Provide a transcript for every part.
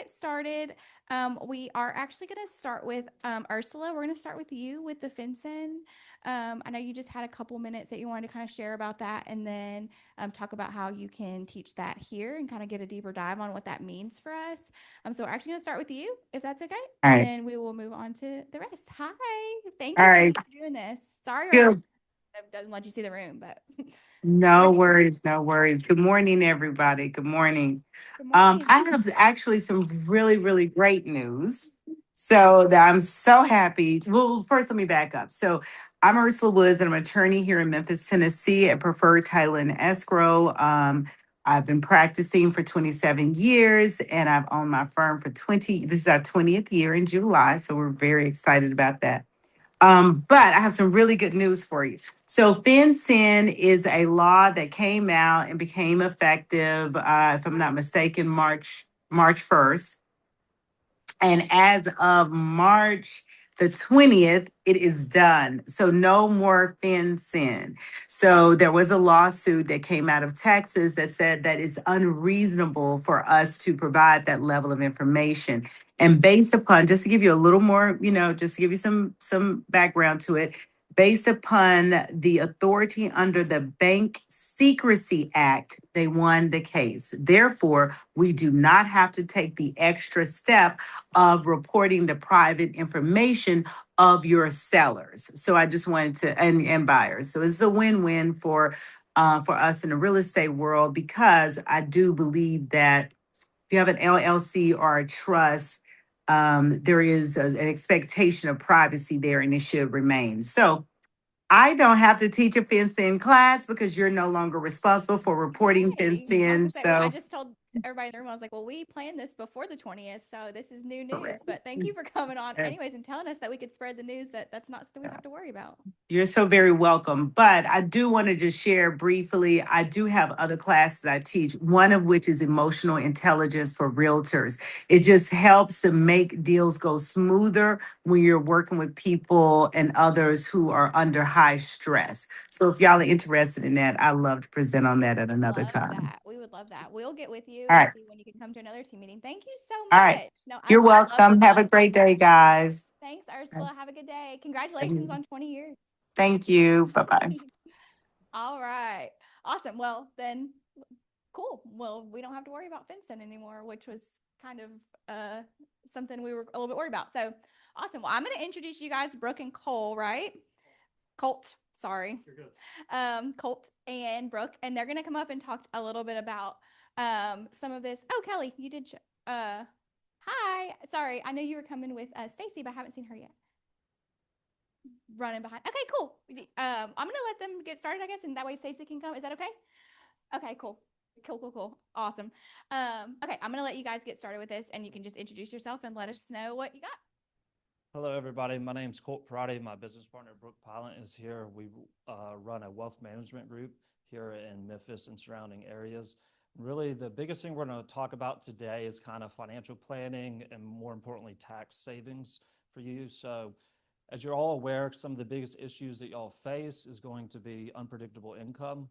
get started. We are actually going to start with Ursula. We're going to start with you with the FinCEN. I know you just had a couple minutes that you wanted to kind of share about that, and then talk about how you can teach that here and kind of get a deeper dive on what that means for us. So we're actually going to start with you, if that's okay, All and right. then we will move on to the rest. Hi, thank All you so much right. for doing this. Sorry, our Good. doesn't let you see the room, but we're No here. worries. No worries. Good morning, everybody. Good morning. Good morning. I have actually some really, really great news. So that I'm so happy. Well, first, let me back up. So I'm Ursula Woods, and I'm an attorney here in Memphis, Tennessee at Preferred Title and Escrow. I've been practicing for 27 years, and I've owned my firm for 20. This is our 20th year in July, so we're very excited about that. But I have some really good news for you. So, FinCEN is a law that came out and became effective, if I'm not mistaken, March 1st. And as of March the 20th, it is done. So no more FinCEN. So there was a lawsuit that came out of Texas that said that it's unreasonable for us to provide that level of information. And based upon, just to give you a little more, just to give you some background to it, based upon the authority under the Bank Secrecy Act, they won the case. Therefore, we do not have to take the extra step of reporting the private information of your sellers. So I just wanted to, and buyers. So it's a win-win for us in the real estate world, because I do believe that if you have an LLC or a trust, there is an expectation of privacy there, and it should remain. So I don't have to teach a FinCEN class because you're no longer responsible for reporting Yay. I was gonna FinCEN. say, I So just told everybody in the room, I was like, well, we planned this before the 20th, so this is new news. correct. But thank you for coming on anyways and telling us that we could spread the news that that's not something we have to worry about. You're so very welcome. But I do want to just share briefly, I do have other classes I teach, one of which is emotional intelligence for realtors. It just helps to make deals go smoother when you're working with people and others who are under high stress. So if y'all are interested in that, I love to present on that at another Love time. that. We would love that. We'll get with you All and right. see when you can come to another team meeting. Thank you so All right. much. No, I You're love welcome. this Have a stuff. great day, guys. Thanks, All Ursula. Have a good day. right. Congratulations on 20 years. Thank you. Bye bye. All right. Awesome. Well, then cool. Well, we don't have to worry about FinCEN anymore, which was kind of uh, something we were a little bit worried about. So awesome. Well, I'm going to introduce you guys, Brooke and Cole, right? Colt, sorry. You're good. Colt and Brooke, and they're going to come up and talk a little bit about some of this. Oh, Kelly, you did. Hi. Sorry, I know you were coming with Stacy, but I haven't seen her yet. Running behind. Okay, cool. I'm gonna let them get started, I guess, and that way Stacy can come. Is that okay? Okay, cool. Cool. Awesome. Okay, I'm gonna let you guys get started with this, and you can just introduce yourself and let us know what you got. Hello, everybody. My name is Colt Parati. My business partner, Brooke Pilot, is here. We run a wealth management group here in Memphis and surrounding areas. Really, the biggest thing we're going to talk about today is kind of financial planning and, more importantly, tax savings for you. So, as you're all aware, some of the biggest issues that y'all face is going to be unpredictable income.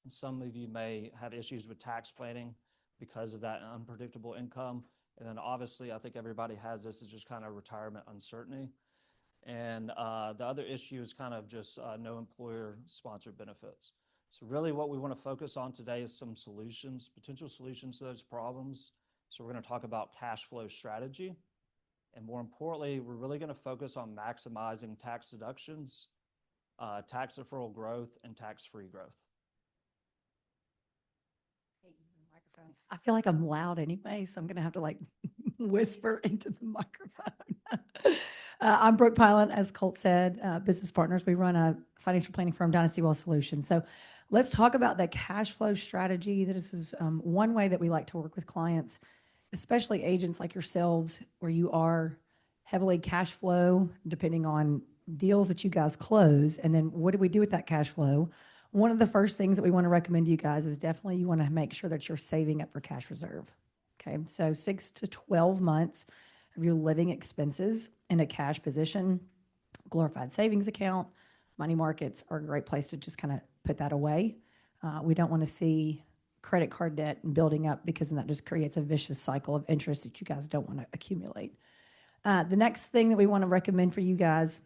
Some of you may have issues with tax planning because of that unpredictable income. And then obviously, I think everybody has this, is just kind of retirement uncertainty. And the other issue is kind of just no employer sponsored benefits. So really what we want to focus on today is some solutions, potential solutions to those problems. So we're going to talk about cash flow strategy. And more importantly, we're really going to focus on maximizing tax deductions, tax deferral growth, and tax-free growth. I feel like I'm loud anyway, so I'm going to have to like whisper into the microphone. I'm Brooke Pilot, as Colt said, business partners. We run a financial planning firm, Dynasty Wealth Solutions. So let's talk about the cash flow strategy. This is one way that we like to work with clients, especially agents like yourselves, where you are heavily cash flow, depending on deals that you guys close. And then what do we do with that cash flow? One of the first things that we want to recommend to you guys is definitely you want to make sure that you're saving up for cash reserve. Okay, so 6 to 12 months of your living expenses in a cash position, glorified savings account, money markets are a great place to just kind of put that away. We don't want to see credit card debt and building up, because then that just creates a vicious cycle of interest that you guys don't want to accumulate. The next thing that we want to recommend for you guys,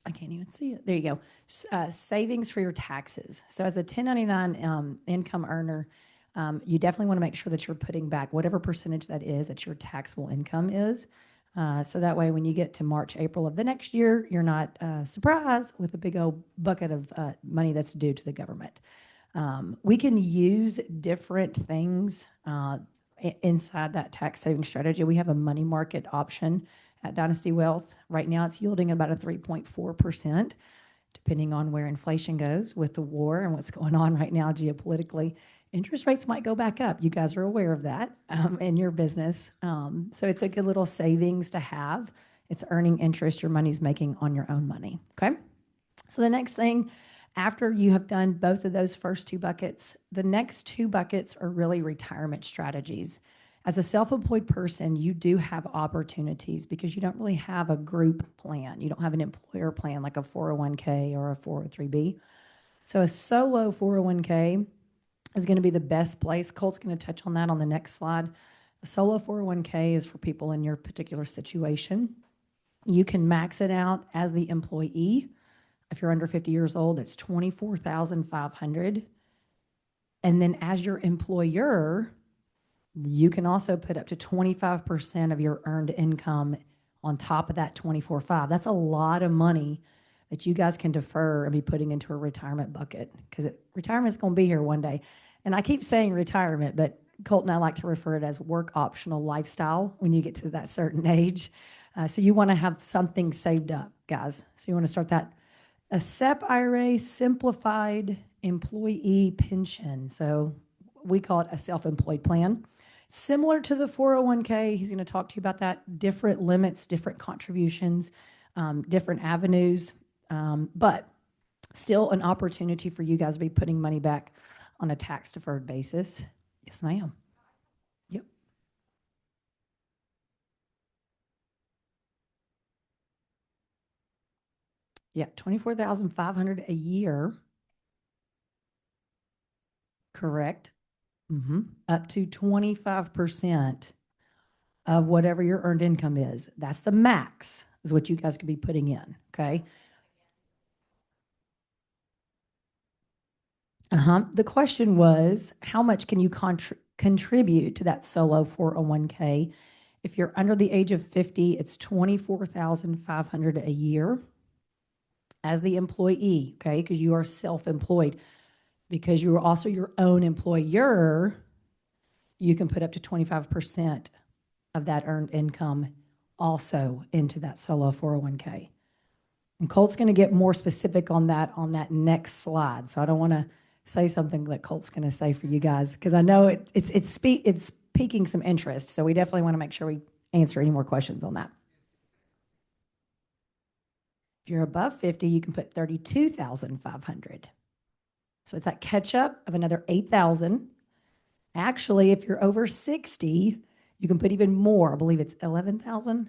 I can't even see it. There you go. Savings for your taxes. So as a 1099 income earner, you definitely want to make sure that you're putting back whatever percentage that is that your taxable income is. So that way, when you get to March, April of the next year, you're not surprised with a big old bucket of money that's due to the government. We can use different things inside that tax saving strategy. We have a money market option at Dynasty Wealth. Right now, it's yielding about a 3.4%, depending on where inflation goes with the war and what's going on right now geopolitically. Interest rates might go back up. You guys are aware of that in your business. So it's a good little savings to have. It's earning interest your money's making on your own money, okay? So the next thing, after you have done both of those first two buckets, the next two buckets are really retirement strategies. As a self-employed person, you do have opportunities because you don't really have a group plan. You don't have an employer plan like a 401k or a 403b. So a solo 401k is going to be the best place. Colt's going to touch on that on the next slide. A solo 401k is for people in your particular situation. You can max it out as the employee. If you're under 50 years old, it's $24,500. And then as your employer, you can also put up to 25% of your earned income on top of that 24,500. That's a lot of money that you guys can defer and be putting into a retirement bucket, because retirement's going to be here one day. And I keep saying retirement, but Colt and I like to refer it as work optional lifestyle when you get to that certain age. So you want to have something saved up, guys. So you want to start that. A SEP IRA, simplified employee pension. So we call it a self-employed plan. Similar to the 401k, he's going to talk to you about that. Different limits, different contributions, different avenues, but still an opportunity for you guys to be putting money back on a tax-deferred basis. Yes, ma'am. Yep. Yeah, $24,500 a year. Correct. Up to 25% of whatever your earned income is. That's the max, is what you guys could be putting in, okay? The question was, how much can you contribute to that solo 401k? If you're under the age of 50, it's $24,500 a year as the employee, okay? Because you are self-employed. Because you are also your own employer, you can put up to 25% of that earned income also into that solo 401k. And Colt's going to get more specific on that next slide. So I don't want to say something that Colt's going to say for you guys, because I know it's piquing some interest. So we definitely want to make sure we answer any more questions on that. If you're above 50, you can put $32,500. So it's that catch up of another $8,000. Actually, if you're over 60, you can put even more. I believe it's $11,000.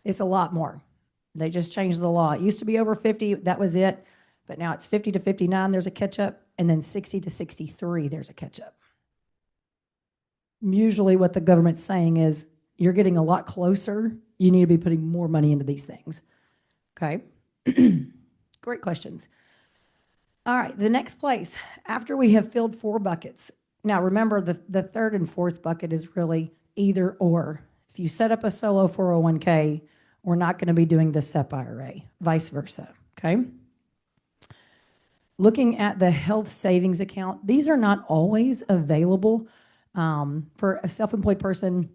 It's a lot more. They just changed the law. It used to be over 50, that was it. But now it's 50 to 59, there's a catch up. And then 60 to 63, there's a catch up. Usually what the government's saying is, you're getting a lot closer. You need to be putting more money into these things. Okay? Great questions. All right, the next place, after we have filled 4 buckets. Now remember, the third and fourth bucket is really either or. If you set up a solo 401k, we're not going to be doing the SEP IRA, vice versa, okay? Looking at the health savings account, these are not always available. For a self-employed person,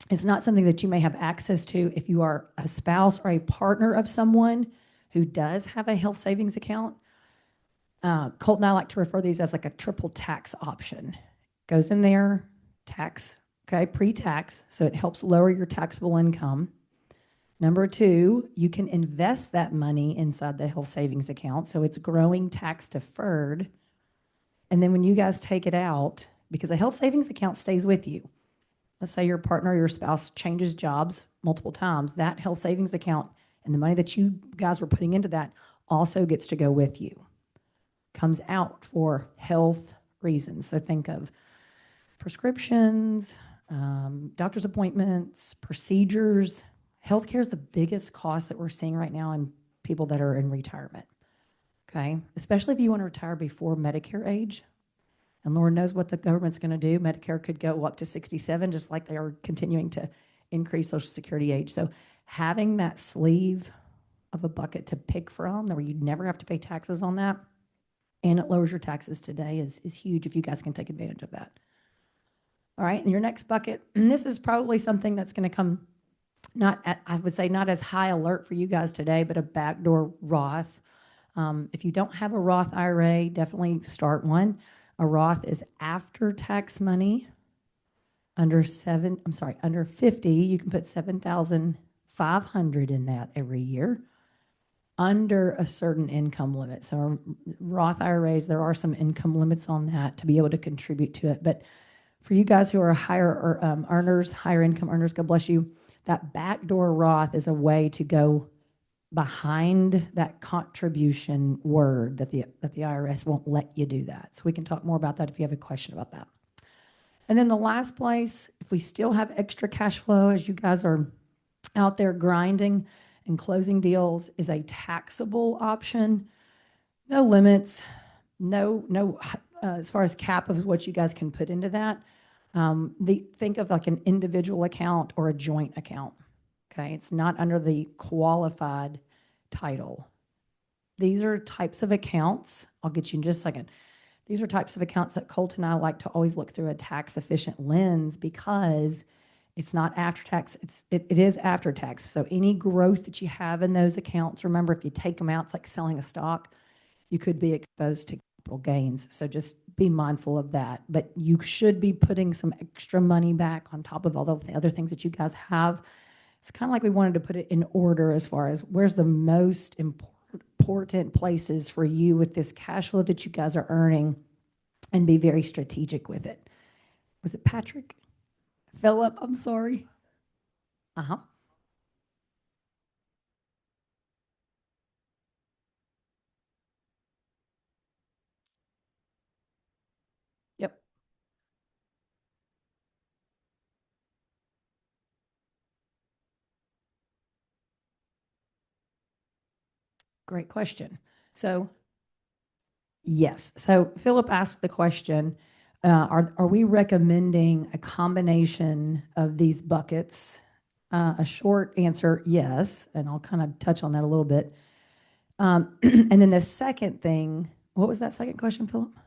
it's not something that you may have access to if you are a spouse or a partner of someone who does have a health savings account. Colt and I like to refer these as like a triple tax option. Goes in there, tax, okay, pre-tax, so it helps lower your taxable income. Number 2, you can invest that money inside the health savings account, so it's growing tax deferred. And then when you guys take it out, because a health savings account stays with you. Let's say your partner or your spouse changes jobs multiple times, that health savings account and the money that you guys were putting into that also gets to go with you. Comes out for health, reasons. So think of prescriptions, doctor's appointments, procedures. Healthcare is the biggest cost that we're seeing right now in people that are in retirement. Okay, especially if you want to retire before Medicare age. And Lord knows what the government's going to do. Medicare could go up to 67, just like they are continuing to increase Social Security age. So having that sleeve of a bucket to pick from, where you never have to pay taxes on that, and it lowers your taxes today is huge if you guys can take advantage of that. All right, and your next bucket, and this is probably something that's going to come I would say not as high alert for you guys today, but a backdoor Roth. If you don't have a Roth IRA, definitely start one. A Roth is after tax money. Under 50, you can put 7,500 in that every year under a certain income limit. So Roth IRAs, there are some income limits on that to be able to contribute to it. But for you guys who are higher earners, higher income earners, God bless you, that backdoor Roth is a way to go behind that contribution word that the IRS won't let you do that. So we can talk more about that if you have a question about that. And then the last place, if we still have extra cash flow as you guys are out there grinding and closing deals, is a taxable option. No limits, no as far as cap of what you guys can put into that. Think of like an individual account or a joint account. Okay, it's not under the qualified title. These are types of accounts. I'll get you in just a second. These are types of accounts that Colt and I like to always look through a tax efficient lens because it's not after tax. It is after tax. So any growth that you have in those accounts, remember, if you take them out, it's like selling a stock. You could be exposed to capital gains. So just be mindful of that. But you should be putting some extra money back on top of all the other things that you guys have. It's kind of like we wanted to put it in order as far as where's the most important places for you with this cash flow that you guys are earning, and be very strategic with it. Was it Patrick? Philip, I'm sorry. Uh-huh. Yep. Great question. So, yes. So Philip asked the question, are we recommending a combination of these buckets? A short answer, yes, and I'll kind of touch on that a little bit. And then the second thing, what was that second question, Philip?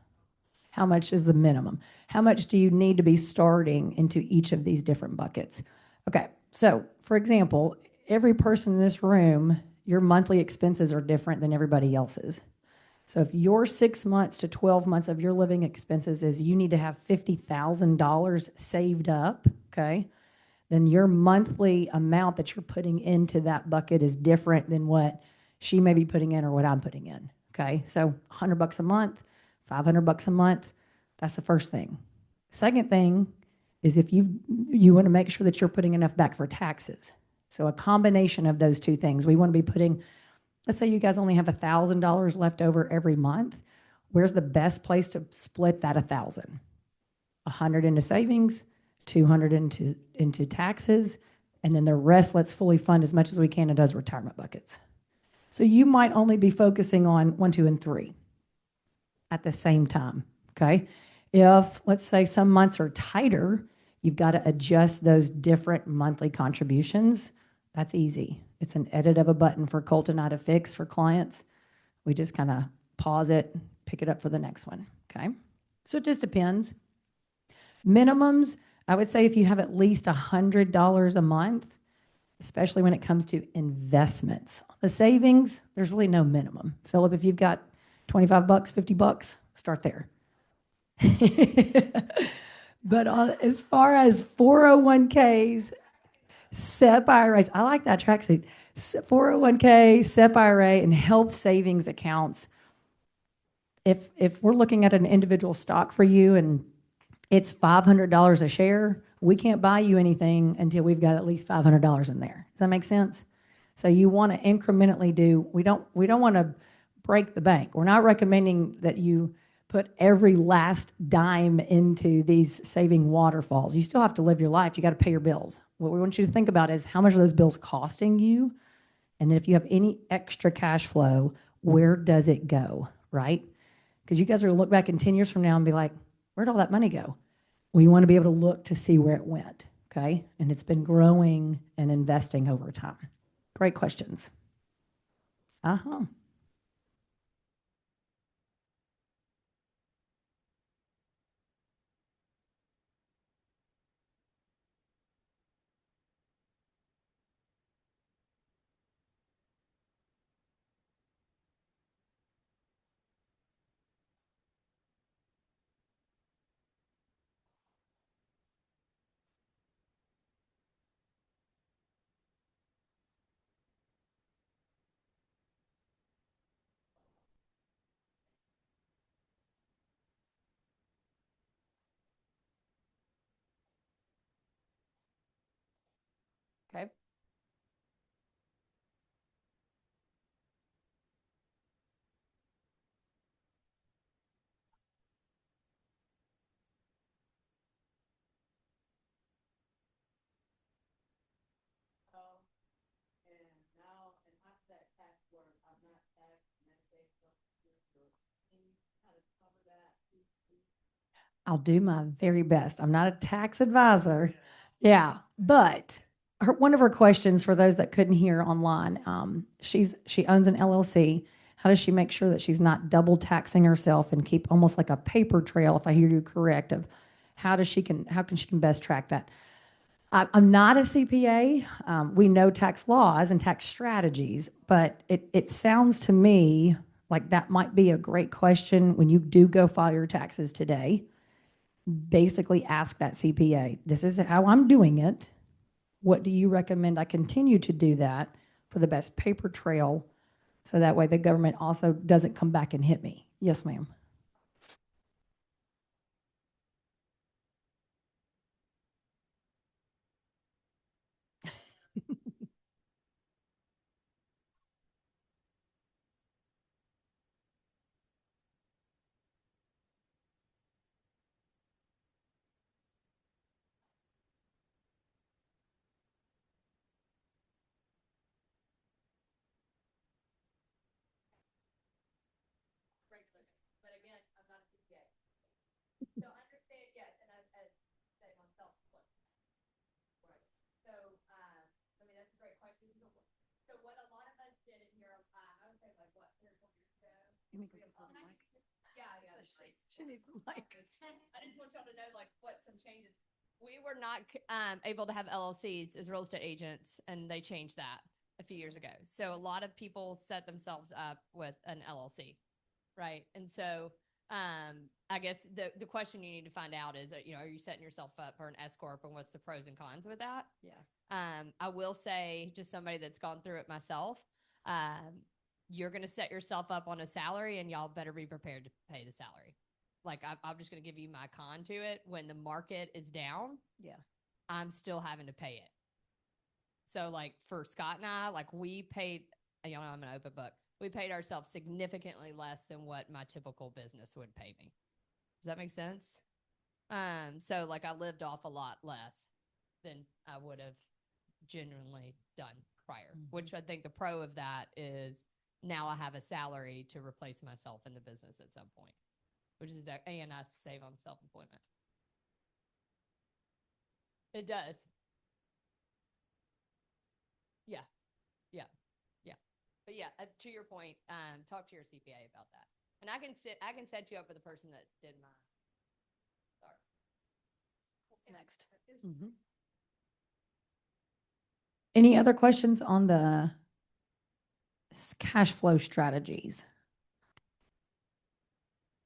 How much is the minimum? How much do you need to be starting into each of these different buckets? Okay, so for example, every person in this room, your monthly expenses are different than everybody else's. So if your 6 months to 12 months of your living expenses is you need to have $50,000 saved up, okay, then your monthly amount that you're putting into that bucket is different than what she may be putting in or what I'm putting in, okay? So $100 a month, $500 a month, that's the first thing. Second thing is if you want to make sure that you're putting enough back for taxes. So a combination of those two things. We want to be putting, let's say you guys only have $1,000 left over every month. Where's the best place to split that 1,000? 100 into savings, 200 into taxes, and then the rest, let's fully fund as much as we can in those retirement buckets. So you might only be focusing on 1, 2, and 3 at the same time, okay? If, let's say, some months are tighter, you've got to adjust those different monthly contributions. That's easy. It's an edit of a button for Colt and I to fix for clients. We just kind of pause it, pick it up for the next one, okay? So it just depends. Minimums, I would say if you have at least $100 a month, especially when it comes to investments. The savings, there's really no minimum. Philip, if you've got $25, $50, start there. But as far as 401ks, SEP IRAs, I like that tracksuit. 401k, SEP IRA, and health savings accounts. If we're looking at an individual stock for you and it's $500 a share, we can't buy you anything until we've got at least $500 in there. Does that make sense? So you want to incrementally do, we don't want to break the bank. We're not recommending that you put every last dime into these saving waterfalls. You still have to live your life. You got to pay your bills. What we want you to think about is how much are those bills costing you? And then if you have any extra cash flow, where does it go, right? Because you guys are going to look back in 10 years from now and be like, where'd all that money go? Well, you want to be able to look to see where it went, okay? And it's been growing and investing over time. Great questions. Uh-huh. Okay. I'll do my very best. I'm not a tax advisor. Yeah, but one of her questions for those that couldn't hear online, she owns an LLC. How does she make sure that she's not double taxing herself and keep almost like a paper trail, if I hear you correct, of how she can best track that? I'm not a CPA. We know tax laws and tax strategies, but it sounds to me like that might be a great question when you do go file your taxes today. Basically ask that CPA, this is how I'm doing it. What do you recommend I continue to do that for the best paper trail so that way the government also doesn't come back and hit me? Yes, ma'am. But again, I'm not a CPA. So understand, yes, and as say myself, right. So, I mean, that's a great question. So what a lot of us did in here, I would say like what, 3 or 4 years ago? Yeah, She needs the mic. I just want y'all to know like what some changes. We were not able to have LLCs as real estate agents, and they changed that a few years ago. So a lot of people set themselves up with an LLC, right? And so I guess the question you need to find out is, are you setting yourself up for an S corp, and what's the pros and cons with that? Yeah. I will say, just somebody that's gone through it myself, you're going to set yourself up on a salary, and y'all better be prepared to pay the salary. Like I'm just going to give you my con to it. When the market is down, Yeah, I'm still having to pay it. So like for Scott and I, like we paid, I'm an open book. We paid ourselves significantly less than what my typical business would pay me. Does that make sense? So like I lived off a lot less than I would have genuinely done prior, which I think the pro of that is now I have a salary to replace myself in the business at some point, which is that, and I save on self-employment. It does. Yeah. Yeah. Yeah. But yeah, to your point, talk to your CPA about that. And I can set you up with a person that did my. Sorry. next. Any other questions on the cash flow strategies?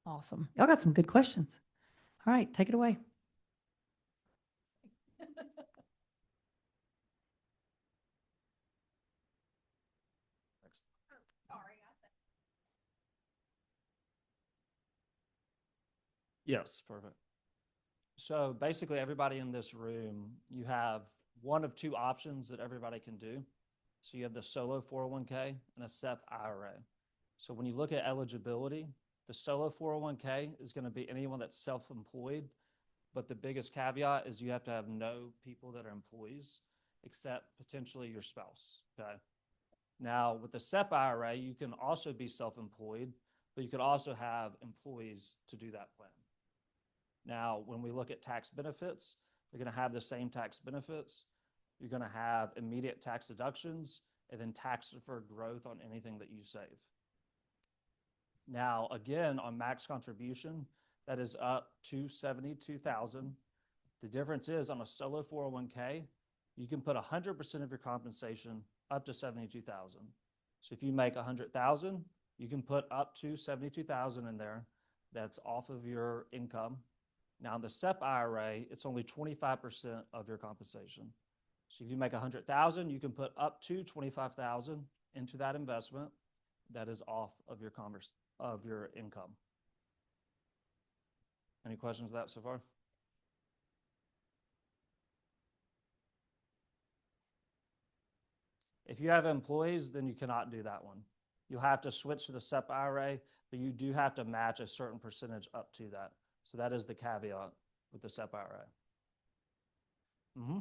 Awesome. Y'all got some good questions. All right, take it away. Yes, perfect. So basically everybody in this room, you have one of 2 options that everybody can do. So you have the solo 401k and a SEP IRA. So when you look at eligibility, The solo 401k is going to be anyone that's self-employed, but the biggest caveat is you have to have no people that are employees except potentially your spouse, okay? Now, with the SEP IRA, you can also be self-employed, but you could also have employees to do that plan. Now, when we look at tax benefits, you're going to have the same tax benefits. You're going to have immediate tax deductions and then tax deferred growth on anything that you save. Now, again, on max contribution, that is up to $72,000. The difference is on a solo 401k, you can put 100% of your compensation up to $72,000. So if you make $100,000, you can put up to $72,000 in there. That's off of your income. Now, the SEP IRA, it's only 25% of your compensation. So if you make $100,000, you can put up to $25,000 into that investment. That is off of your income. Any questions with that so far? If you have employees, then you cannot do that one. You'll have to switch to the SEP IRA, but you do have to match a certain percentage up to that. So that is the caveat with the SEP IRA. Mm-hmm.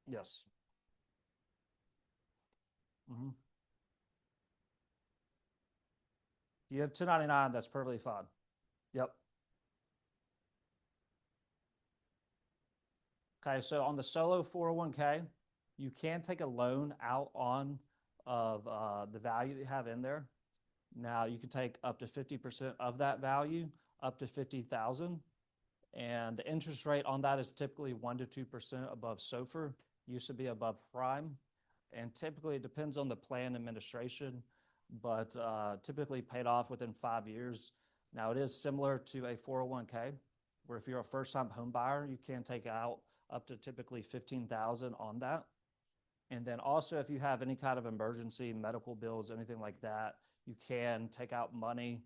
Yes. Mm-hmm. If you have 1099, that's perfectly fine. Yep. Okay, so on the solo 401k, you can take a loan out on of the value that you have in there. Now you can take up to 50% of that value, up to $50,000. And the interest rate on that is typically 1 to 2% above SOFR, used to be above prime. And typically it depends on the plan administration, but typically paid off within 5 years. Now it is similar to a 401k, where if you're a first-time home buyer, you can take out up to typically $15,000 on that. And then also if you have any kind of emergency, medical bills, anything like that, you can take out money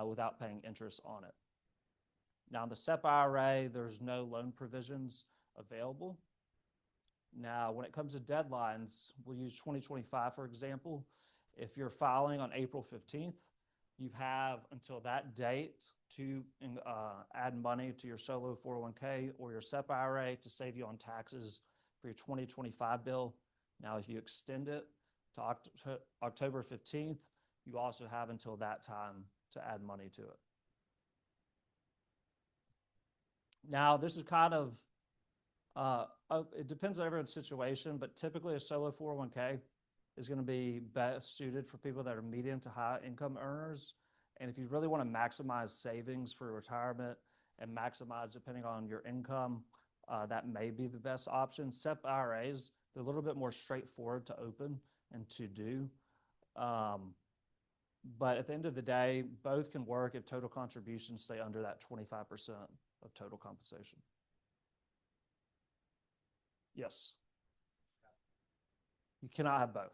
without paying interest on it. Now in the SEP IRA, there's no loan provisions available. Now, when it comes to deadlines, we'll use 2025, for example. If you're filing on April 15th, you have until that date to add money to your solo 401k or your SEP IRA to save you on taxes for your 2025 bill. Now, if you extend it to October 15th, you also have until that time to add money to it. Now, this is kind of, it depends on everyone's situation, but typically a solo 401k is going to be best suited for people that are medium to high income earners. And if you really want to maximize savings for retirement and maximize depending on your income, that may be the best option. SEP IRAs, they're a little bit more straightforward to open and to do. But at the end of the day, both can work if total contributions stay under that 25% of total compensation. Yes. You cannot have both.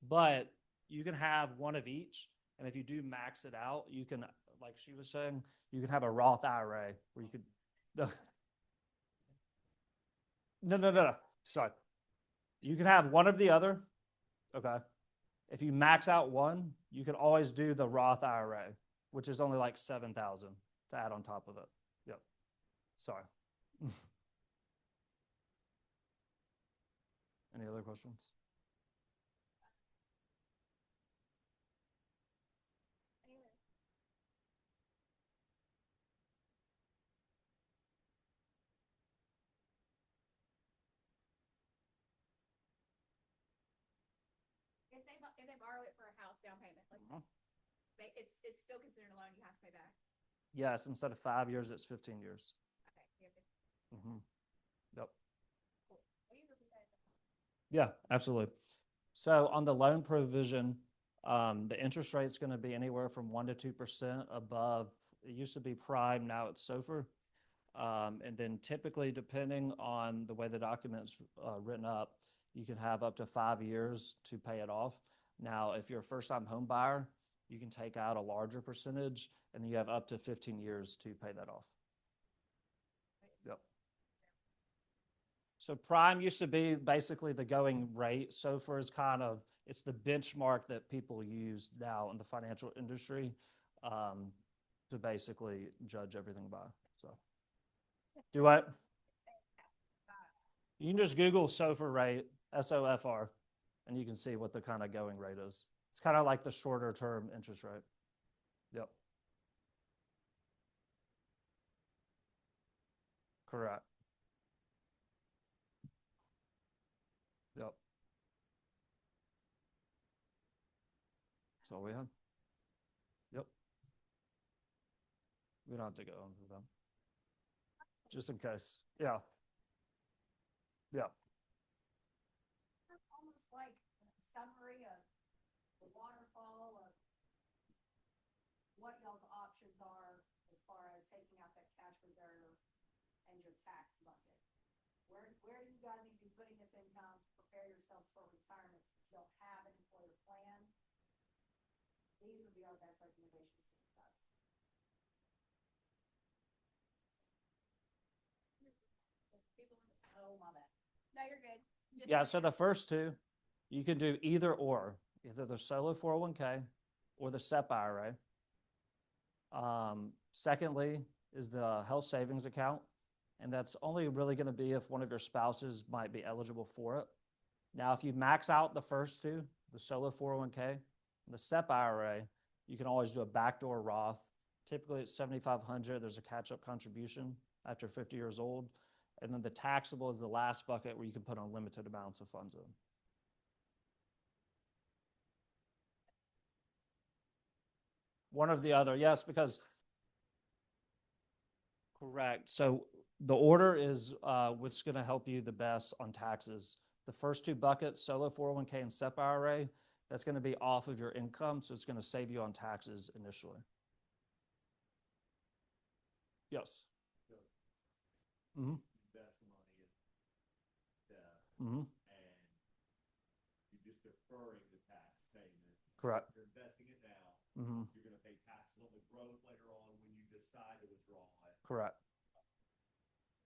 But you can have one of each. And if you do max it out, you can, like she was saying, you can have a Roth IRA where you could. No. Sorry. You can have one of the other. Okay. If you max out one, you can always do the Roth IRA, which is only like $7,000 to add on top of it. Yep. Sorry. Any other questions? If they borrow it for a house down payment, like it's still considered a loan you have to pay back. Yes, instead of 5 years, it's 15 years. Okay. Mm-hmm. Yep. Cool. Will you repeat that? Yeah, absolutely. So on the loan provision, the interest rate is going to be anywhere from 1 to 2% above. It used to be prime, now it's SOFR. And then typically, depending on the way the document's written up, you can have up to 5 years to pay it off. Now, if you're a first-time home buyer, you can take out a larger percentage, and you have up to 15 years to pay that off. Yep. So prime used to be basically the going rate. SOFR is kind of It's the benchmark that people use now in the financial industry to basically judge everything by. So, do what? You can just Google SOFR rate, SOFR, and you can see what the kind of going rate is. It's kind of like the shorter term interest rate. Yep. Correct. Yep. That's all we have. Yep. We don't have to go over them. Just in case. Yeah. Yeah. Almost like a summary of the waterfall of what y'all's options are as far as taking out that cash reserve and your tax bucket. Where do you guys need to be putting this income to prepare yourselves for retirement? If you don't have an employer plan, these would be our best recommendations to you guys. Oh, my bad. No, you're good. Just Yeah, so the first two, you can do either or, either the solo 401k or the SEP IRA. Secondly is the health savings account, and that's only really going to be if one of your spouses might be eligible for it. Now, if you max out the first two, the solo 401k and the SEP IRA, you can always do a backdoor Roth. Typically, it's $7,500. There's a catch-up contribution after 50 years old. And then the taxable is the last bucket where you can put unlimited amounts of funds in. One or the other, yes, because correct. So the order is what's going to help you the best on taxes. The first two buckets, solo 401k and SEP IRA, that's going to be off of your income, so it's going to save you on taxes initially. Yes. Mm-hmm. Mm-hmm. And you're just deferring the tax payment. Correct. You're investing it now. Mm-hmm. You're going to pay taxes on the growth later on when you decide to withdraw it. Correct.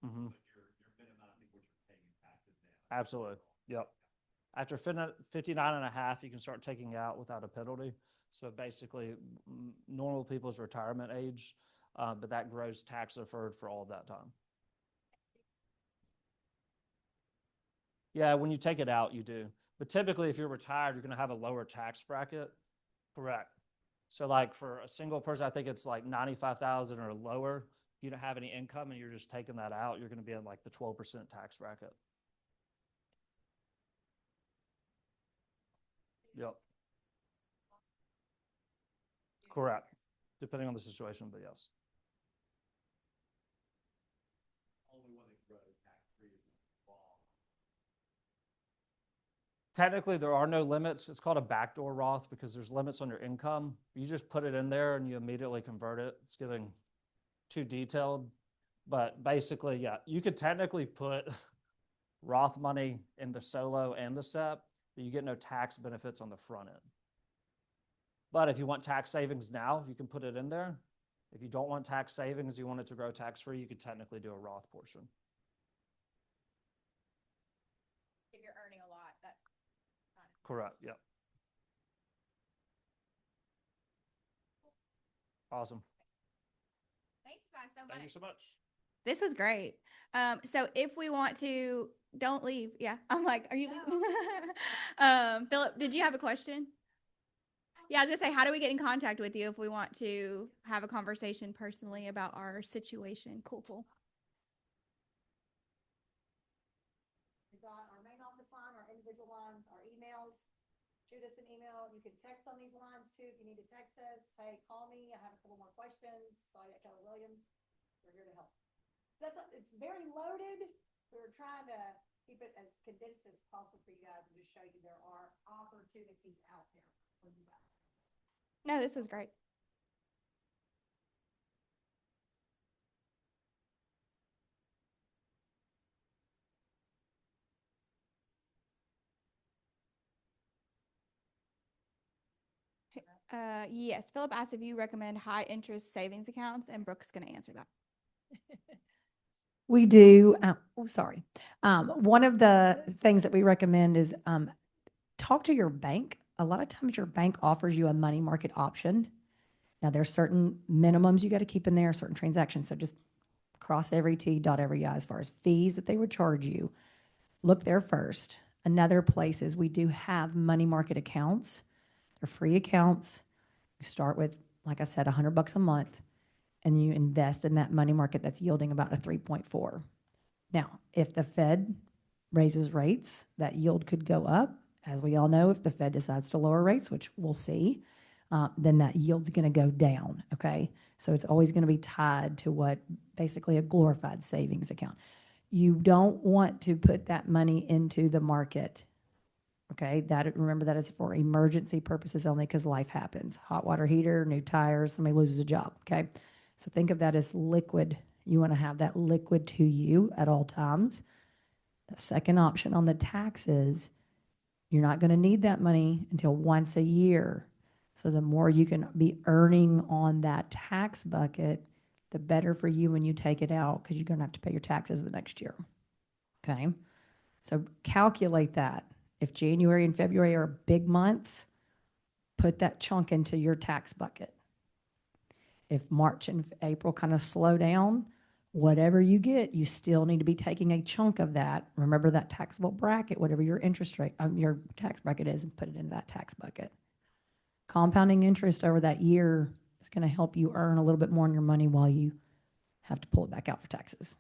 Mm-hmm. But you're minimizing what you're paying in taxes now. Absolutely. Yep. After 59 and a half, you can start taking out without a penalty. So basically, normal people's retirement age, but that grows tax deferred for all of that time. Yeah, when you take it out, you do. But typically, if you're retired, you're going to have a lower tax bracket. Correct. So like for a single person, I think it's like 95,000 or lower. If you don't have any income and you're just taking that out, you're going to be in like the 12% tax bracket. Yep. Correct. Depending on the situation, but yes. Only one that grows tax-free is the Roth. Technically, there are no limits. It's called a backdoor Roth because there's limits on your income. You just put it in there and you immediately convert it. It's getting too detailed. But basically, yeah, you could technically put Roth money in the solo and the SEP, but you get no tax benefits on the front end. But if you want tax savings now, you can put it in there. If you don't want tax savings, you want it to grow tax-free, you could technically do a Roth portion. if you're earning a lot, that kind of. Correct, yep. Awesome. Thank you guys so much. Thank you so much. This was great. So if we want to, don't leave. Yeah. I'm like, are you leaving? Philip, did you have a question? Yeah, I was gonna say, how do we get in contact with you if we want to have a conversation personally about our situation? Cool. We've got our main office line, our individual lines, our emails. Shoot us an email. You can text on these lines too if you need to text us. Hey, call me. I have a couple more questions. Sorry, Kelly Williams. We're here to help. It's very loaded. We're trying to keep it as condensed as possible for you guys and just show you there are opportunities out there for you guys. No, this was great. Yes, Philip asked if you recommend high interest savings accounts, and Brooke's going to answer that. We do. Sorry. One of the things that we recommend is talk to your bank. A lot of times your bank offers you a money market option. Now there's certain minimums you got to keep in there, certain transactions. So just cross every T, dot every I as far as fees that they would charge you. Look there first. Another place is we do have money market accounts. They're free accounts. You start with, like I said, $100 a month, and you invest in that money market that's yielding about a 3.4. Now, if the Fed raises rates, that yield could go up. As we all know, if the Fed decides to lower rates, which we'll see, then that yield's going to go down, okay? So it's always going to be tied to what basically a glorified savings account. You don't want to put that money into the market, okay? Remember, that is for emergency purposes only, because life happens. Hot water heater, new tires, somebody loses a job, okay? So think of that as liquid. You want to have that liquid to you at all times. The second option on the taxes, you're not going to need that money until once a year. So the more you can be earning on that tax bucket, the better for you when you take it out, because you're going to have to pay your taxes the next year. Okay? So calculate that. If January and February are big months, put that chunk into your tax bucket. If March and April kind of slow down, whatever you get, you still need to be taking a chunk of that. Remember that taxable bracket, whatever your interest rate, your tax bracket is, and put it into that tax bucket. Compounding interest over that year is going to help you earn a little bit more on your money while you have to pull it back out for taxes.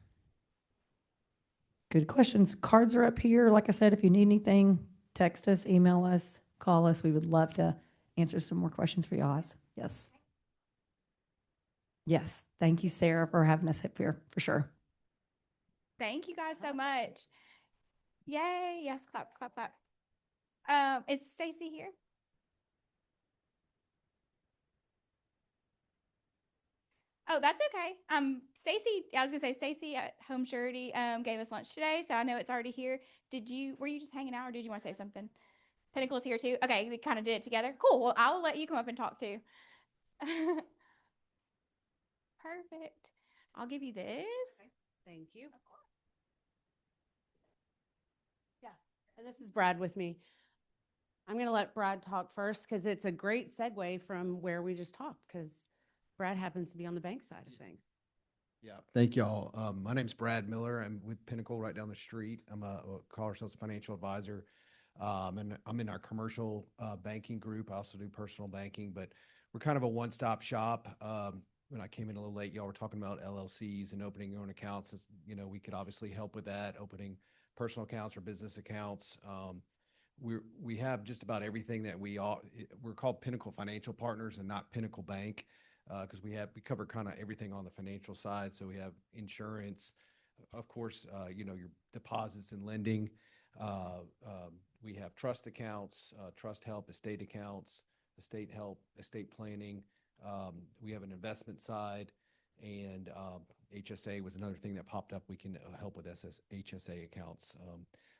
Good questions. Cards are up here. Like I said, if you need anything, text us, email us, call us. We would love to answer some more questions for y'all. Yes. Yes. Thank you, Sarah, for having us up here, for sure. Thank you guys so much. Yay. Yes. Clap, clap, clap. Is Stacy here? Oh, that's okay. Stacy, I was gonna say Stacy at Home Surety gave us lunch today, so I know it's already here. Were you just hanging out, or did you want to say something? Pinnacle's here too. Okay, we kind of did it together. Cool. Well, I'll let you come up and talk too. Perfect. I'll give you this. Okay. Thank you. Yeah, and this is Brad with me. I'm going to let Brad talk first because it's a great segue from where we just talked, because Brad happens to be on the bank side of things. Yeah, thank y'all. My name's Brad Miller. I'm with Pinnacle right down the street. I'm call ourselves a financial advisor. And I'm in our commercial banking group. I also do personal banking, but we're kind of a one-stop shop. When I came in a little late, y'all were talking about LLCs and opening your own accounts. You know, we could obviously help with that, opening personal accounts or business accounts. We have just about everything that we're called Pinnacle Financial Partners and not Pinnacle Bank, because we cover kind of everything on the financial side. So we have insurance, of course, you know, your deposits and lending. We have trust accounts, trust help, estate accounts, estate help, estate planning. We have an investment side, and HSA was another thing that popped up. We can help with HSA accounts.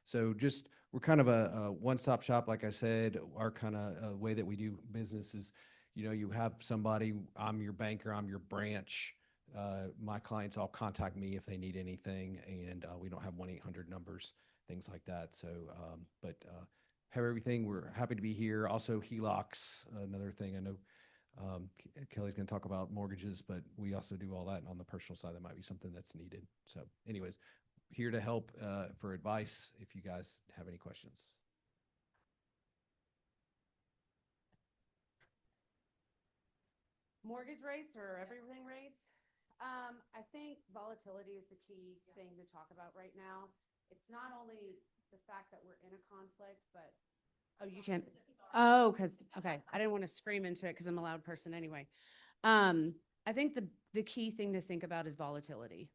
So just, we're kind of a one-stop shop. Like I said, our kind of way that we do business is, you know, you have somebody, I'm your banker, I'm your branch. My clients all contact me if they need anything, and we don't have 1-800 numbers, things like that. So, but have everything. We're happy to be here. Also, HELOCs, another thing. I know Kelly's going to talk about mortgages, but we also do all that. And on the personal side, that might be something that's needed. So anyways, here to help for advice if you guys have any questions. Mortgage rates or everything rates? I think volatility is the key thing to talk about right now. It's not only the fact that we're in a conflict, but you can't. Oh, okay. I didn't want to scream into it because I'm a loud person anyway. I think the key thing to think about is volatility,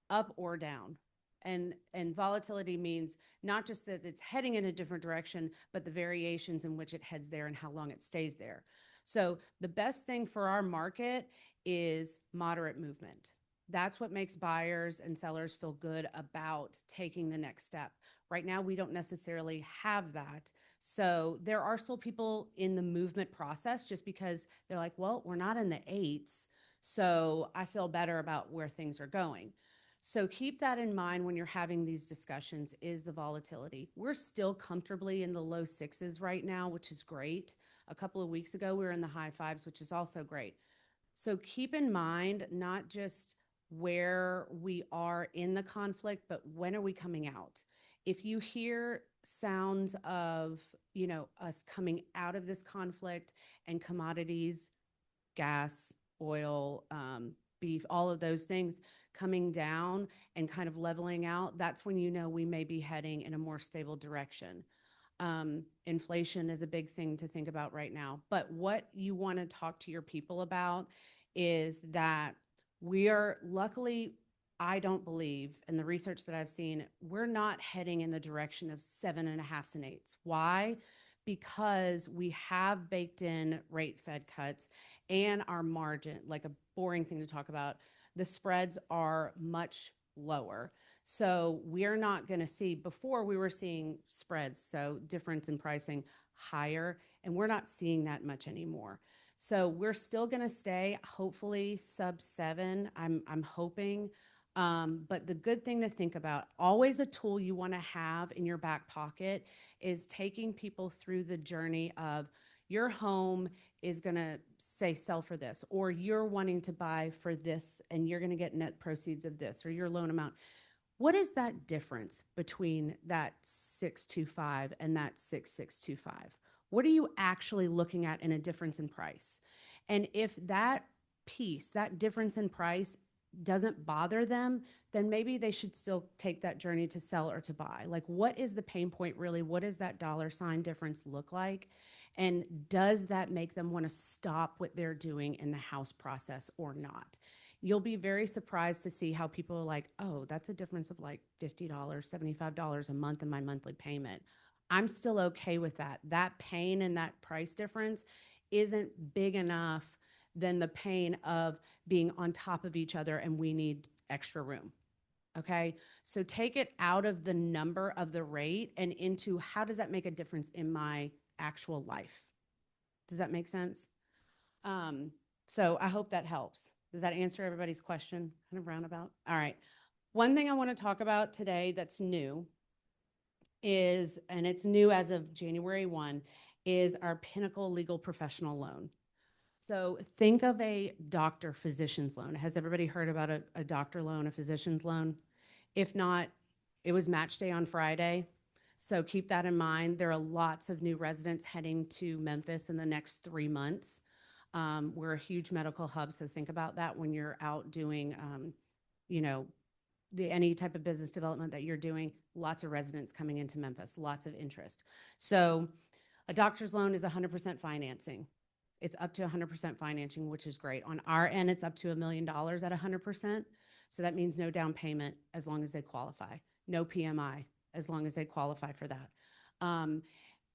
up or down. And volatility means not just that it's heading in a different direction, but the variations in which it heads there and how long it stays there. So the best thing for our market is moderate movement. That's what makes buyers and sellers feel good about taking the next step. Right now, we don't necessarily have that. So there are still people in the movement process just because they're like, well, we're not in the 8s, so I feel better about where things are going. So keep that in mind when you're having these discussions, is the volatility. We're still comfortably in the low 6s right now, which is great. A couple of weeks ago, we were in the high 5s, which is also great. So keep in mind, not just where we are in the conflict, but when are we coming out? If you hear sounds of, us coming out of this conflict and commodities, gas, oil, beef, all of those things coming down and kind of leveling out, that's when we may be heading in a more stable direction. Inflation is a big thing to think about right now. But what you want to talk to your people about is that we are luckily, I don't believe, in the research that I've seen, we're not heading in the direction of 7.5s and 8s. Why? Because we have baked in rate Fed cuts and our margin, like a boring thing to talk about, the spreads are much lower. So we're not going to see, before we were seeing spreads, so difference in pricing higher, and we're not seeing that much anymore. So we're still going to stay, hopefully, sub 7. I'm hoping. But the good thing to think about, always a tool you want to have in your back pocket, is taking people through the journey of your home is going to say sell for this, or you're wanting to buy for this and you're going to get net proceeds of this, or your loan amount. What is that difference between that 625 and that 6625? What are you actually looking at in a difference in price? And if that piece, that difference in price, doesn't bother them, then maybe they should still take that journey to sell or to buy. Like, what is the pain point really? What does that dollar sign difference look like? And does that make them want to stop what they're doing in the house process or not? You'll be very surprised to see how people are like, oh, that's a difference of like $50, $75 a month in my monthly payment. I'm still okay with that. That pain and that price difference isn't big enough than the pain of being on top of each other and we need extra room. Okay, so take it out of the number of the rate and into how does that make a difference in my actual life? Does that make sense? So I hope that helps. Does that answer everybody's question? Kind of roundabout. All right. One thing I want to talk about today that's new is, and it's new as of January 1, is our Pinnacle Legal Professional Loan. So think of a doctor physician's loan. Has everybody heard about a doctor loan, a physician's loan? If not, it was match day on Friday. So keep that in mind. There are lots of new residents heading to Memphis in the next 3 months. We're a huge medical hub, so think about that when you're out doing, any type of business development that you're doing. Lots of residents coming into Memphis, lots of interest. So a doctor's loan is 100% financing. It's up to 100% financing, which is great. On our end, it's up to $1 million at 100%. So that means no down payment as long as they qualify. No PMI as long as they qualify for that.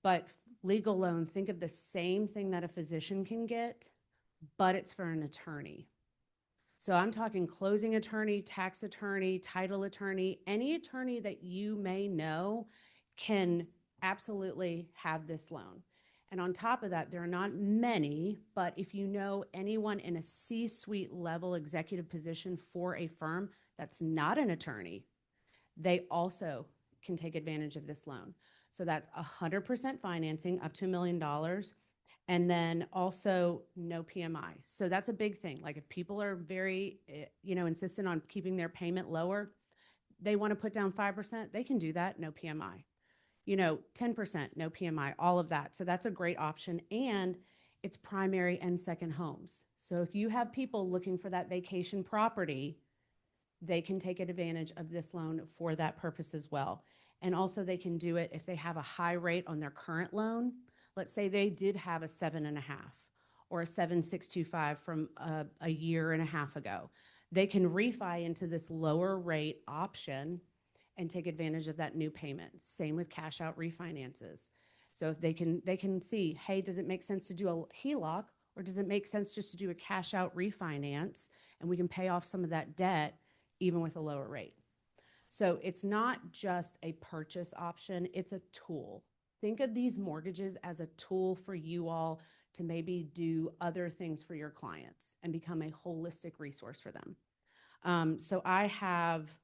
But legal loan, think of the same thing that a physician can get, but it's for an attorney. So I'm talking closing attorney, tax attorney, title attorney, any attorney that you may know can absolutely have this loan. And on top of that, there are not many, but if you know anyone in a C-suite level executive position for a firm that's not an attorney, they also can take advantage of this loan. So that's 100% financing up to $1 million. And then also no PMI. So that's a big thing. Like if people are very, insistent on keeping their payment lower, they want to put down 5%, they can do that, no PMI. 10%, no PMI, all of that. So that's a great option. And it's primary and second homes. So if you have people looking for that vacation property, they can take advantage of this loan for that purpose as well. And also they can do it if they have a high rate on their current loan. Let's say they did have a 7.5 or a 7.625 from a year and a half ago. They can refi into this lower rate option and take advantage of that new payment. Same with cash out refinances. So if they can see, hey, does it make sense to do a HELOC or does it make sense just to do a cash out refinance and we can pay off some of that debt even with a lower rate? So it's not just a purchase option, it's a tool. Think of these mortgages as a tool for you all to maybe do other things for your clients and become a holistic resource for them. So I have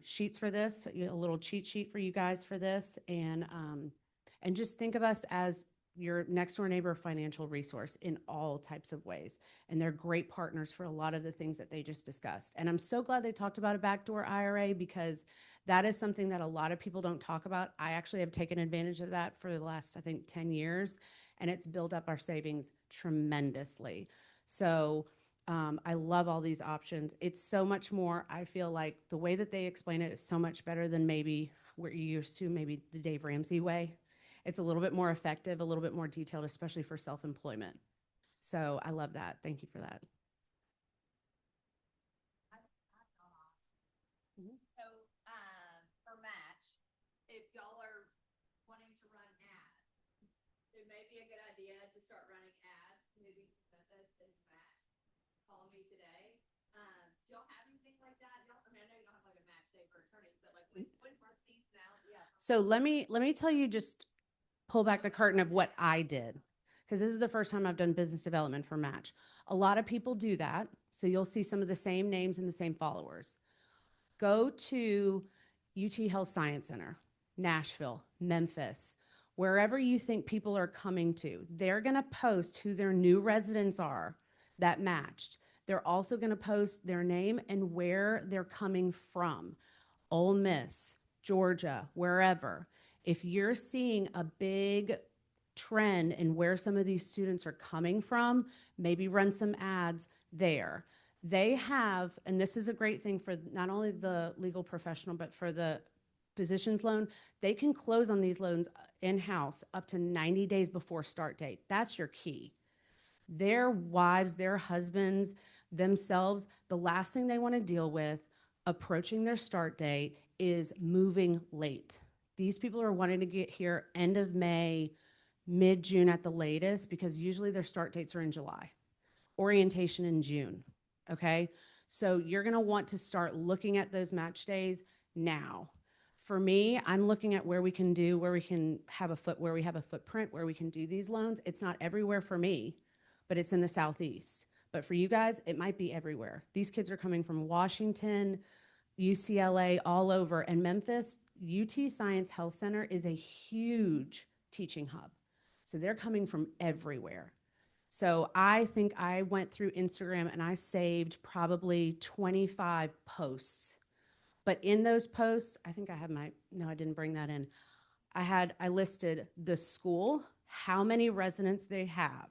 sheets for this, a little cheat sheet for you guys for this, and just think of us as your next door neighbor financial resource in all types of ways. And they're great partners for a lot of the things that they just discussed. And I'm so glad they talked about a backdoor IRA, because that is something that a lot of people don't talk about. I actually have taken advantage of that for the last, I think, 10 years, and it's built up our savings tremendously. So I love all these options. It's so much more, I feel like the way that they explain it is so much better than maybe what you're used to, maybe the Dave Ramsey way. It's a little bit more effective, a little bit more detailed, especially for self-employment. So I love that. Thank you for that. So, for match, if y'all are wanting to run ads, it may be a good idea to start running ads, maybe Memphis and match. Call me today. Do y'all have anything like that? I mean, I know you don't have like a match day for attorneys, but like when are these now? Yeah. So let me tell you, just pull back the curtain of what I did, because this is the first time I've done business development for match. A lot of people do that. So you'll see some of the same names and the same followers. Go to UT Health Science Center, Nashville, Memphis, wherever you think people are coming to. They're going to post who their new residents are that matched. They're also going to post their name and where they're coming from. Ole Miss, Georgia, wherever. If you're seeing a big trend in where some of these students are coming from, maybe run some ads there. They have, and this is a great thing for not only the legal professional, but for the physician's loan, they can close on these loans in-house up to 90 days before start date. That's your key. Their wives, their husbands, themselves, the last thing they want to deal with approaching their start date is moving late. These people are wanting to get here end of May, mid-June at the latest, because usually their start dates are in July. Orientation in June, okay? So you're gonna want to start looking at those match days now. For me, I'm looking at where we have a footprint, where we can do these loans. It's not everywhere for me, but it's in the Southeast. But for you guys, it might be everywhere. These kids are coming from Washington, UCLA, all over, and Memphis. UT Science Health Center is a huge teaching hub. So they're coming from everywhere. So I think I went through Instagram and I saved probably 25 posts. But in those posts, I think I have no, I didn't bring that in. I listed the school, how many residents they have.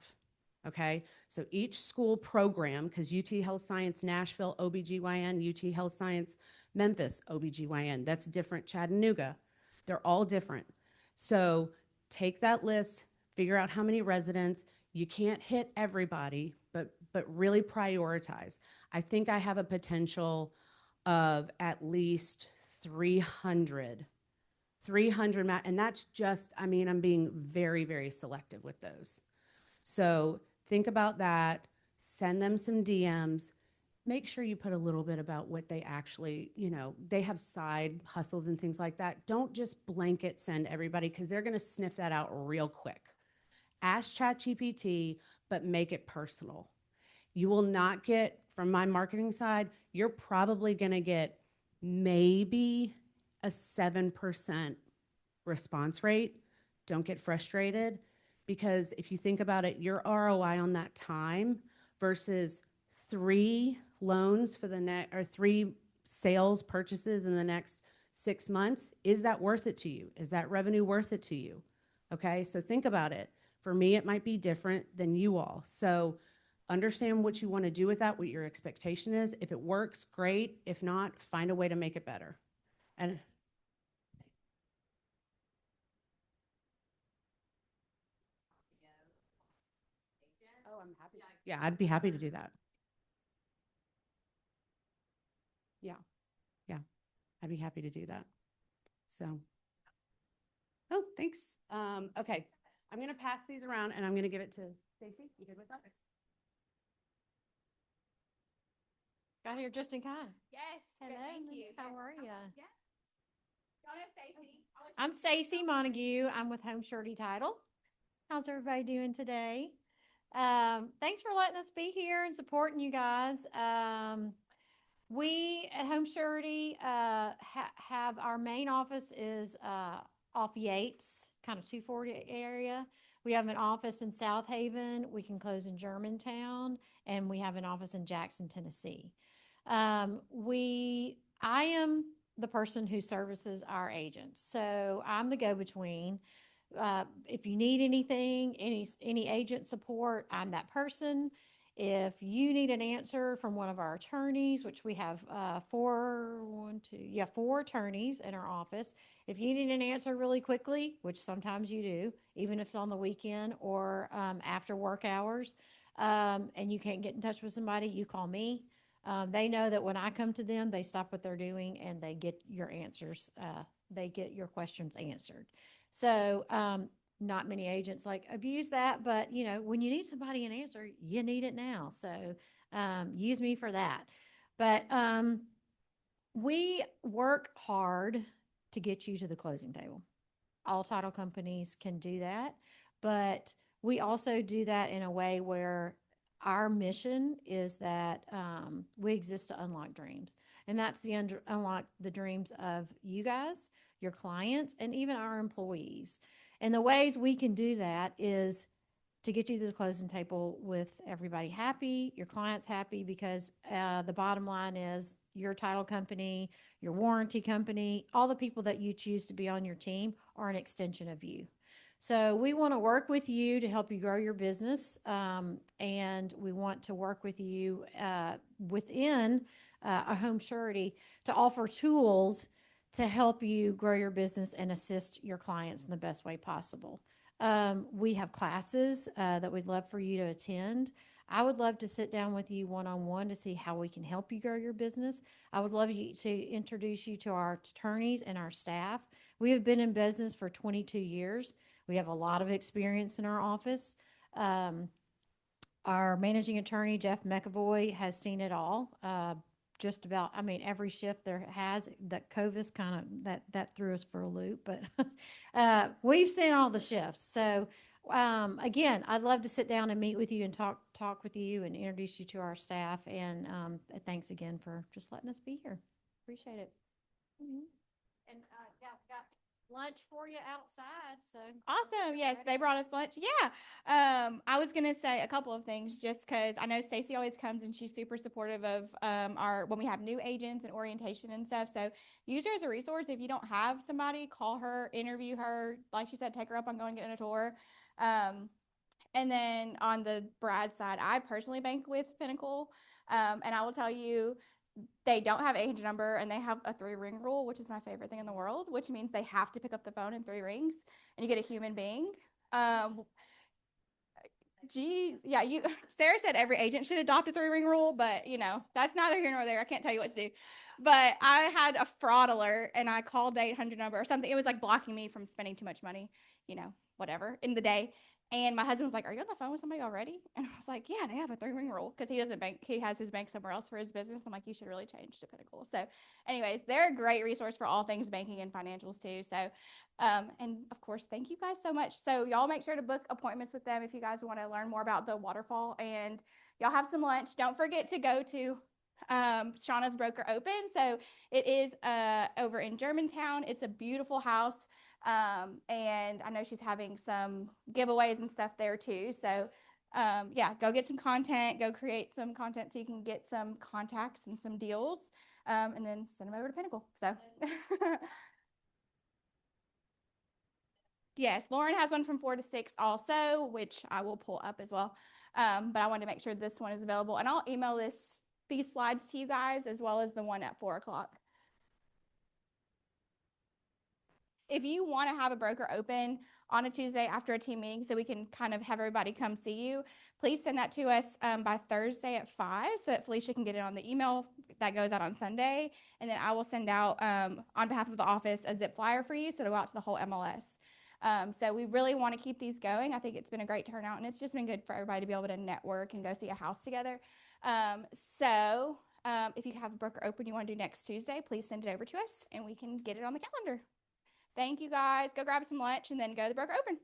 Okay, so each school program, because UT Health Science Nashville, OBGYN, UT Health Science Memphis, OBGYN, that's different. Chattanooga, they're all different. So take that list, figure out how many residents. You can't hit everybody, but really prioritize. I think I have a potential of at least 300, and that's just, I mean, I'm being very, very selective with those. So think about that, send them some DMs, make sure you put a little bit about what they actually, they have side hustles and things like that. Don't just blanket send everybody, because they're going to sniff that out real quick. Ask ChatGPT, but make it personal. You will not get, from my marketing side, you're probably going to get maybe a 7% response rate. Don't get frustrated, because if you think about it, your ROI on that time versus 3 loans for the next, or 3 sales purchases in the next 6 months, is that worth it to you? Is that revenue worth it to you? Okay, so think about it. For me, it might be different than you all. So understand what you want to do with that, what your expectation is. If it works, great. If not, find a way to make it better. And oh, I'm happy. Yeah, I'd be happy to do that. Yeah, I'd be happy to do that. So, oh, thanks. Okay, I'm going to pass these around and I'm going to give it to Stacy. You good with that? Got here just in time. Yes. Hello. Thank you. How are you? Yeah. Y'all know Stacy. I'm Stacy Montague. I'm with Home Surety Title. How's everybody doing today? Thanks for letting us be here and supporting you guys. We at Home Surety have our main office is off Yates, kind of 240 area. We have an office in South Haven. We can close in Germantown, and we have an office in Jackson, Tennessee. I am the person who services our agents, so I'm the go-between. If you need anything, any agent support, I'm that person. If you need an answer from one of our attorneys, which we have four attorneys in our office. If you need an answer really quickly, which sometimes you do, even if it's on the weekend or after work hours, and you can't get in touch with somebody, you call me. They know that when I come to them, they stop what they're doing and they get your answers. They get your questions answered. So not many agents like abuse that, but you know, when you need somebody an answer, you need it now. So use me for that. But we work hard to get you to the closing table. All title companies can do that, but we also do that in a way where our mission is that we exist to unlock dreams. And that's unlock the dreams of you guys, your clients, and even our employees. And the ways we can do that is to get you to the closing table with everybody happy, your clients happy, because the bottom line is your title company, your warranty company, all the people that you choose to be on your team are an extension of you. So we want to work with you to help you grow your business, and we want to work with you within a Home Surety to offer tools to help you grow your business and assist your clients in the best way possible. We have classes that we'd love for you to attend. I would love to sit down with you one-on-one to see how we can help you grow your business. I would love to introduce you to our attorneys and our staff. We have been in business for 22 years. We have a lot of experience in our office. Our managing attorney, Jeff McAvoy, has seen it all. Just about, I mean, every shift there has, that COVID's kind of, that threw us for a loop, but we've seen all the shifts. So again, I'd love to sit down and meet with you and talk with you and introduce you to our staff. And thanks again for just letting us be here. Appreciate it. Mm-hmm. And got lunch for you outside. So awesome. Yes, they brought us lunch. Yeah. I was gonna say a couple of things just because I know Stacy always comes and she's super supportive of when we have new agents and orientation and stuff. So use her as a resource. If you don't have somebody, call her, interview her. Like she said, take her up on going and getting a tour. And then on the Brad side, I personally bank with Pinnacle. And I will tell you, they don't have agent number and they have a 3-ring rule, which is my favorite thing in the world, which means they have to pick up the phone in 3 rings and you get a human being. Yeah, Sarah said every agent should adopt a 3-ring rule, but you know, that's neither here nor there. I can't tell you what to do. But I had a fraud alert and I called the 800 number or something. It was like blocking me from spending too much money, you know, whatever in the day. And my husband was like, "Are you on the phone with somebody already?" And I was like, "Yeah, they have a 3-ring rule because he doesn't bank. He has his bank somewhere else for his business." I'm like, "You should really change to Pinnacle." So, anyways, they're a great resource for all things banking and financials too. So, and of course, thank you guys so much. So, y'all make sure to book appointments with them if you guys want to learn more about the waterfall. And y'all have some lunch. Don't forget to go to Shauna's Broker Open. So it is over in Germantown. It's a beautiful house. And I know she's having some giveaways and stuff there too. So yeah, go get some content, go create some content so you can get some contacts and some deals, and then send them over to Pinnacle. So yes, Lauren has one from 4 to 6 also, which I will pull up as well. But I wanted to make sure this one is available, and I'll email these slides to you guys as well as the one at 4 o'clock. If you want to have a broker open on a Tuesday after a team meeting so we can kind of have everybody come see you, please send that to us by Thursday at 5 so that Felicia can get it on the email that goes out on Sunday. And then I will send out, on behalf of the office, a zip flyer for you so it'll go out to the whole MLS. So we really want to keep these going. I think it's been a great turnout, and it's just been good for everybody to be able to network and go see a house together. If you have a broker open you want to do next Tuesday, please send it over to us and we can get it on the calendar. Thank you guys. Go grab some lunch and then go to the broker open.